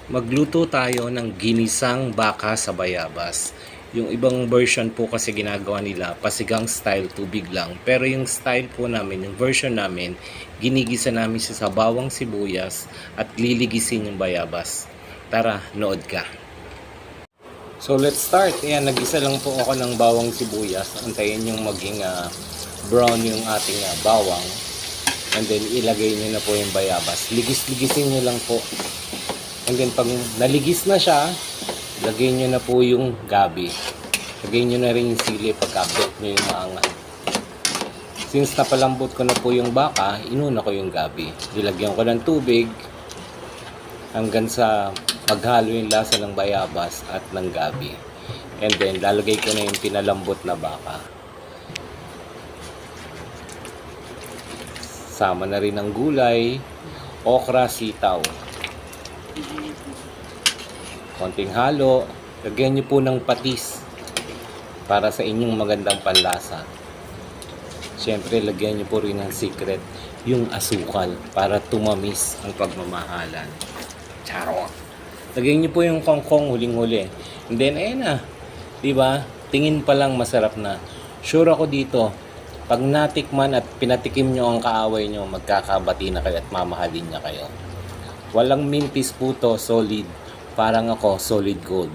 Magluto tayo ng ginisang baka sa bayabas. Yung ibang version po kasi ginagawa nila, pasigang style, tubig lang. Pero yung style po namin, yung version namin, ginigisa namin siya sa bawang sibuyas at liligisin yung bayabas. Tara, nood ka. So let's start. Ayan, nagisa lang po ako ng bawang sibuyas. Antayin yung maging brown yung ating bawang. And then ilagay nyo na po yung bayabas. Ligis-ligisin nyo lang po. And then pag naligis na siya, lagay nyo na po yung gabi. Lagay nyo na rin yung sili pagkabit nyo yung maangan. Since napalambot ko na po yung baka, inuna ko yung gabi. Nilagyan ko ng tubig hanggang sa maghalo yung lasa ng bayabas at ng gabi. And then lalagay ko na yung pinalambot na baka. Sama na rin ng gulay, okra, sitaw. Konting halo, lagyan nyo po ng patis para sa inyong magandang panlasa. Siyempre, lagyan nyo po rin ng secret, yung asukal para tumamis ang pagmamahalan. Charot! Lagyan nyo po yung kangkong huling-huli. And then, ayan na. Diba? Tingin pa lang masarap na. Sure ako dito, pag natikman at pinatikim nyo ang kaaway nyo, magkakabati na kayo at mamahalin niya kayo. Walang mintis po to, solid. Parang ako, solid gold.